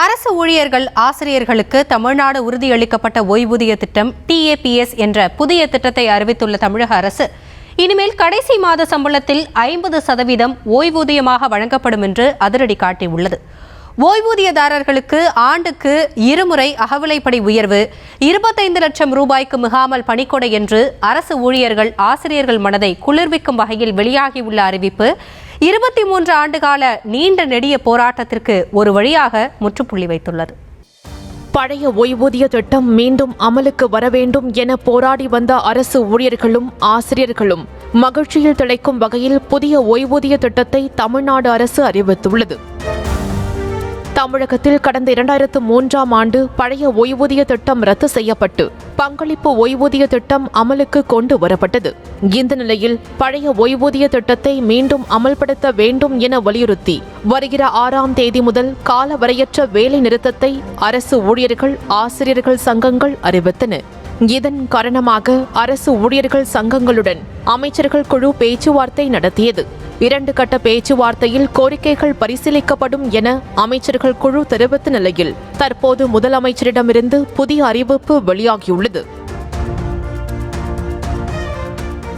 அரசு ஊழியர்கள் ஆசிரியர்களுக்கு தமிழ்நாடு உறுதியளிக்கப்பட்ட ஓய்வூதிய திட்டம் TAPS என்ற புதிய திட்டத்தை அறிவித்துள்ள தமிழக அரசு இனிமேல் கடைசி மாத சம்பளத்தில் 50% ஓய்வூதியமாக வழங்கப்படும் என்று அதிரடி காட்டியுள்ளது. ஓய்வூதியதாரர்களுக்கு ஆண்டுக்கு 2 முறை அகவிலைப்படி உயர்வு, 25 லட்சம் ரூபாய்க்கு மிகாமல் பணிக்கொடை என்று அரசு ஊழியர்கள் ஆசிரியர்கள் மனதை குளிர்விக்கும் வகையில் வெளியாகியுள்ள அறிவிப்பு 23 ஆண்டுகால நீண்ட நெடிய போராட்டத்திற்கு ஒரு வழியாக முற்றுப்புள்ளி வைத்துள்ளது. பழைய ஓய்வூதிய திட்டம் மீண்டும் அமலுக்கு வர வேண்டும் என போராடி வந்த அரசு ஊழியர்களும் ஆசிரியர்களும் மகிழ்ச்சியில் திளைக்கும் வகையில் புதிய ஓய்வூதிய திட்டத்தை தமிழ்நாடு அரசு அறிவித்துள்ளது. தமிழகத்தில் கடந்த 2003ஆம் ஆண்டு பழைய ஓய்வூதிய திட்டம் ரத்து செய்யப்பட்டு பங்களிப்பு ஓய்வூதிய திட்டம் அமலுக்கு கொண்டு வரப்பட்டது. இந்த நிலையில் பழைய ஓய்வூதிய திட்டத்தை மீண்டும் அமல்படுத்த வேண்டும் என வலியுறுத்தி வருகிற 6ஆம் தேதி முதல் காலவரையற்ற வேலை நிறுத்தத்தை அரசு ஊழியர்கள் ஆசிரியர்கள் சங்கங்கள் அறிவித்தன. இதன் காரணமாக அரசு ஊழியர்கள் சங்கங்களுடன் அமைச்சர்கள் குழு பேச்சுவார்த்தை நடத்தியது. 2 கட்ட பேச்சுவார்த்தையில் கோரிக்கைகள் பரிசீலிக்கப்படும் என அமைச்சர்கள் குழு தெரிவித்த நிலையில் தற்போது முதலமைச்சரிடமிருந்து புதிய அறிவிப்பு வெளியாகியுள்ளது.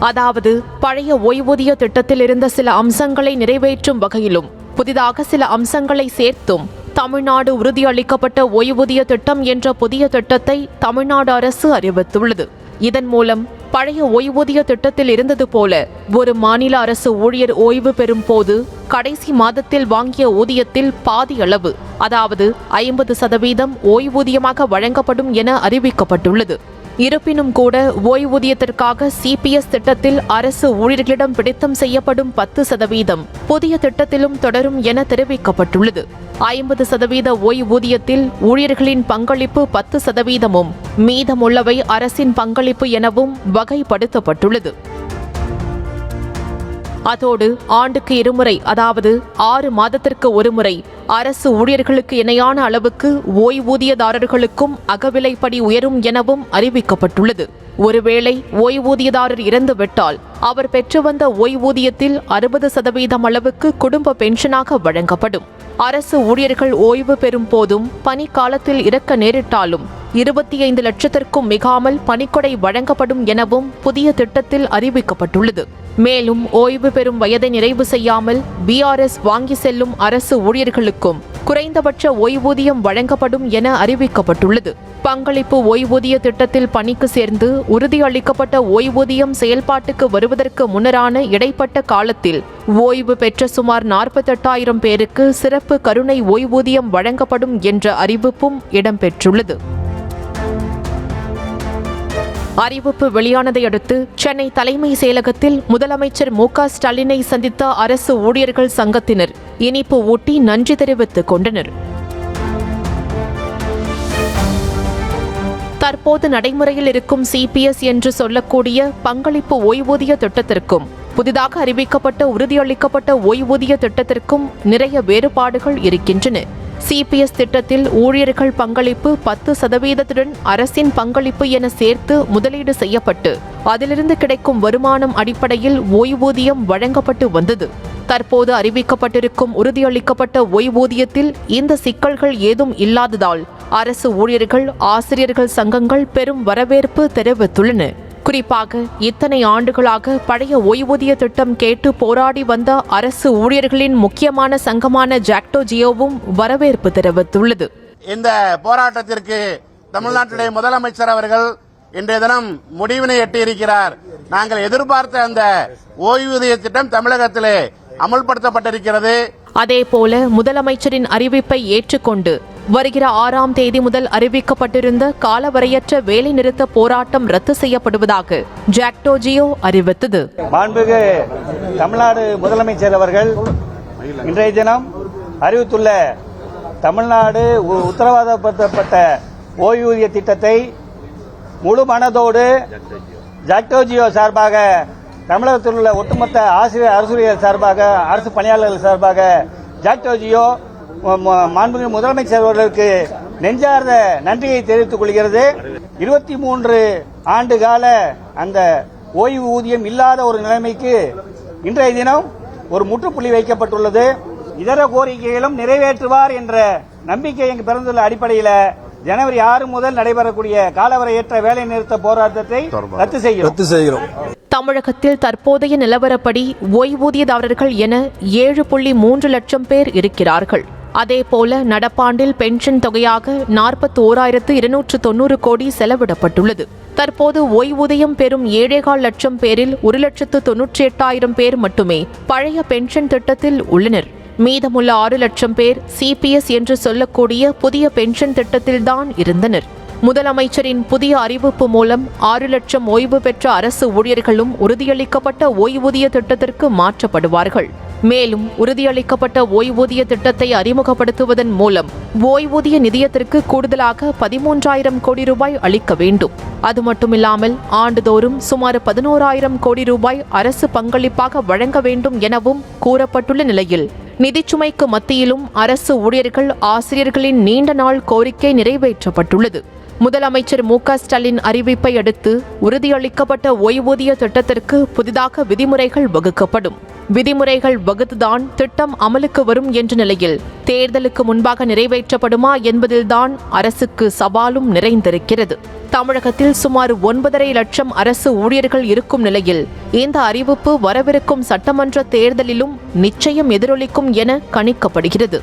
அதாவது பழைய ஓய்வூதிய திட்டத்தில் இருந்த சில அம்சங்களை நிறைவேற்றும் வகையிலும் புதிதாக சில அம்சங்களை சேர்த்தும் தமிழ்நாடு உறுதியளிக்கப்பட்ட ஓய்வூதிய திட்டம் என்ற புதிய திட்டத்தை தமிழ்நாடு அரசு அறிவித்துள்ளது. இதன் மூலம் பழைய ஓய்வூதிய திட்டத்தில் இருந்தது போல ஒரு மாநில அரசு ஊழியர் ஓய்வு பெறும் போது கடைசி மாதத்தில் வாங்கிய ஊதியத்தில் பாதி அளவு, அதாவது 50% ஓய்வூதியமாக வழங்கப்படும் என அறிவிக்கப்பட்டுள்ளது. இருப்பினும் கூட ஓய்வூதியத்திற்காக CPS திட்டத்தில் அரசு ஊழியர்களிடம் பிடித்தம் செய்யப்படும் 10% புதிய திட்டத்திலும் தொடரும் என தெரிவிக்கப்பட்டுள்ளது. 50% ஓய்வூதியத்தில் ஊழியர்களின் பங்களிப்பு 10%, மீதமுள்ளவை அரசின் பங்களிப்பு எனவும் வகைப்படுத்தப்பட்டுள்ளது. அதோடு ஆண்டுக்கு 2 முறை, அதாவது 6 மாதத்திற்கு 1 முறை அரசு ஊழியர்களுக்கு இணையான அளவுக்கு ஓய்வூதியதாரர்களுக்கும் அகவிலைப்படி உயரும் எனவும் அறிவிக்கப்பட்டுள்ளது. ஒருவேளை ஓய்வூதியதாரர் இறந்துவிட்டால் அவர் பெற்று வந்த ஓய்வூதியத்தில் 60% அளவுக்கு குடும்ப பென்ஷனாக வழங்கப்படும். அரசு ஊழியர்கள் ஓய்வு பெறும் போதும் பணி காலத்தில் இறக்க நேரிட்டாலும் 25 லட்சத்திற்கும் மிகாமல் பணிக்கொடை வழங்கப்படும் எனவும் புதிய திட்டத்தில் அறிவிக்கப்பட்டுள்ளது. மேலும் ஓய்வு பெறும் வயதை நிறைவு செய்யாமல் BRS வாங்கி செல்லும் அரசு ஊழியர்களுக்கும் குறைந்தபட்ச ஓய்வூதியம் வழங்கப்படும் என அறிவிக்கப்பட்டுள்ளது. பங்களிப்பு ஓய்வூதிய திட்டத்தில் பணிக்கு சேர்ந்து உறுதியளிக்கப்பட்ட ஓய்வூதியம் செயல்பாட்டுக்கு வருவதற்கு முன்னரான இடைப்பட்ட காலத்தில் ஓய்வு பெற்ற சுமார் 48,000 பேருக்கு சிறப்பு கருணை ஓய்வூதியம் வழங்கப்படும் என்ற அறிவிப்பும் இடம்பெற்றுள்ளது. அறிவிப்பு வெளியானதை அடுத்து சென்னை தலைமை செயலகத்தில் முதலமைச்சர் MK ஸ்டாலினை சந்தித்த அரசு ஊழியர்கள் சங்கத்தினர் இனிப்பு ஊட்டி நன்றி தெரிவித்துக் கொண்டனர். தற்போது நடைமுறையில் இருக்கும் CPS என்று சொல்லக்கூடிய பங்களிப்பு ஓய்வூதிய திட்டத்திற்கும் புதிதாக அறிவிக்கப்பட்ட உறுதியளிக்கப்பட்ட ஓய்வூதிய திட்டத்திற்கும் நிறைய வேறுபாடுகள் இருக்கின்றன. CPS திட்டத்தில் ஊழியர்கள் பங்களிப்பு 10%துடன் அரசின் பங்களிப்பு என சேர்த்து முதலீடு செய்யப்பட்டு அதிலிருந்து கிடைக்கும் வருமானம் அடிப்படையில் ஓய்வூதியம் வழங்கப்பட்டு வந்தது. தற்போது அறிவிக்கப்பட்டிருக்கும் உறுதியளிக்கப்பட்ட ஓய்வூதியத்தில் இந்த சிக்கல்கள் ஏதும் இல்லாததால் அரசு ஊழியர்கள் ஆசிரியர்கள் சங்கங்கள் பெரும் வரவேற்பு தெரிவித்துள்ளன. குறிப்பாக இத்தனை ஆண்டுகளாக பழைய ஓய்வூதிய திட்டம் கேட்டு போராடி வந்த அரசு ஊழியர்களின் முக்கியமான சங்கமான ஜாக்டோ ஜியோவும் வரவேற்பு தெரிவித்துள்ளது. இந்த போராட்டத்திற்கு தமிழ்நாட்டுடைய முதலமைச்சர் அவர்கள் இன்றைய தினம் முடிவினை எட்டியிருக்கிறார். நாங்கள் எதிர்பார்த்த அந்த ஓய்வூதிய திட்டம் தமிழகத்திலே அமல்படுத்தப்பட்டிருக்கிறது. அதேபோல முதலமைச்சரின் அறிவிப்பை ஏற்றுக்கொண்டு வருகிற 6ஆம் தேதி முதல் அறிவிக்கப்பட்டிருந்த காலவரையற்ற வேலை நிறுத்த போராட்டம் ரத்து செய்யப்படுவதாக ஜாக்டோ ஜியோ அறிவித்தது. மாண்புமிகு தமிழ்நாடு முதலமைச்சர் அவர்கள் இன்றைய தினம் அறிவித்துள்ள தமிழ்நாடு உத்தரவாதப்படுத்தப்பட்ட ஓய்வூதிய திட்டத்தை முழு மனதோடு ஜாக்டோ ஜியோ சார்பாக, தமிழகத்தில் உள்ள ஒட்டுமொத்த அரசூழியர் சார்பாக, அரசு பணியாளர்கள் சார்பாக ஜாக்டோ ஜியோ மாண்புமிகு முதலமைச்சர் அவர்களுக்கு நெஞ்சார்ந்த நன்றியை தெரிவித்துக் கொள்கிறது. 23 ஆண்டு கால அந்த ஓய்வு ஊதியம் இல்லாத ஒரு நிலைமைக்கு இன்றைய தினம் ஒரு முற்றுப்புள்ளி வைக்கப்பட்டுள்ளது. இதர கோரிக்கைகளும் நிறைவேற்றுவார் என்ற நம்பிக்கை எங்கு பிறந்துள்ள அடிப்படையில் ஜனவரி 6 முதல் நடைபெறக்கூடிய காலவரையற்ற வேலை நிறுத்த போராட்டத்தை ரத்து செய்கிறோம். தமிழகத்தில் தற்போதைய நிலவரப்படி ஓய்வூதியதாரர்கள் என 7.3 லட்சம் பேர் இருக்கிறார்கள். அதேபோல நடப்பாண்டில் பென்ஷன் தொகையாக 41,290 கோடி செலவிடப்பட்டுள்ளது. தற்போது ஓய்வூதியம் பெறும் 7.25 லட்சம் பேரில் 1,98,000 பேர் மட்டுமே பழைய பென்ஷன் திட்டத்தில் உள்ளனர். மீதமுள்ள 6 லட்சம் பேர் CPS என்று சொல்லக்கூடிய புதிய பென்ஷன் திட்டத்தில்தான் இருந்தனர். முதலமைச்சரின் புதிய அறிவிப்பு மூலம் 6 லட்சம் ஓய்வு பெற்ற அரசு ஊழியர்களும் உறுதியளிக்கப்பட்ட ஓய்வூதிய திட்டத்திற்கு மாற்றப்படுவார்கள். மேலும் உறுதியளிக்கப்பட்ட ஓய்வூதிய திட்டத்தை அறிமுகப்படுத்துவதன் மூலம் ஓய்வூதிய நிதியத்திற்கு கூடுதலாக 13,000 கோடி ரூபாய் அளிக்க வேண்டும். அது மட்டுமில்லாமல் ஆண்டுதோறும் சுமார் 11,000 கோடி ரூபாய் அரசு பங்களிப்பாக வழங்க வேண்டும் எனவும் கூறப்பட்டுள்ள நிலையில் நிதிச்சுமைக்கு மத்தியிலும் அரசு ஊழியர்கள் ஆசிரியர்களின் நீண்ட நாள் கோரிக்கை நிறைவேற்றப்பட்டுள்ளது. முதலமைச்சர் மு.க.ஸ்டாலின் அறிவிப்பை அடுத்து உறுதியளிக்கப்பட்ட ஓய்வூதிய திட்டத்திற்கு புதிதாக விதிமுறைகள் வகுக்கப்படும். விதிமுறைகள் வகுத்துதான் திட்டம் அமலுக்கு வரும் என்ற நிலையில் தேர்தலுக்கு முன்பாக நிறைவேற்றப்படுமா என்பதில்தான் அரசுக்கு சவாலும் நிறைந்திருக்கிறது. தமிழகத்தில் சுமார் 9.5 லட்சம் அரசு ஊழியர்கள் இருக்கும் நிலையில் இந்த அறிவிப்பு வரவிருக்கும் சட்டமன்ற தேர்தலிலும் நிச்சயம் எதிரொலிக்கும் என கணிக்கப்படுகிறது.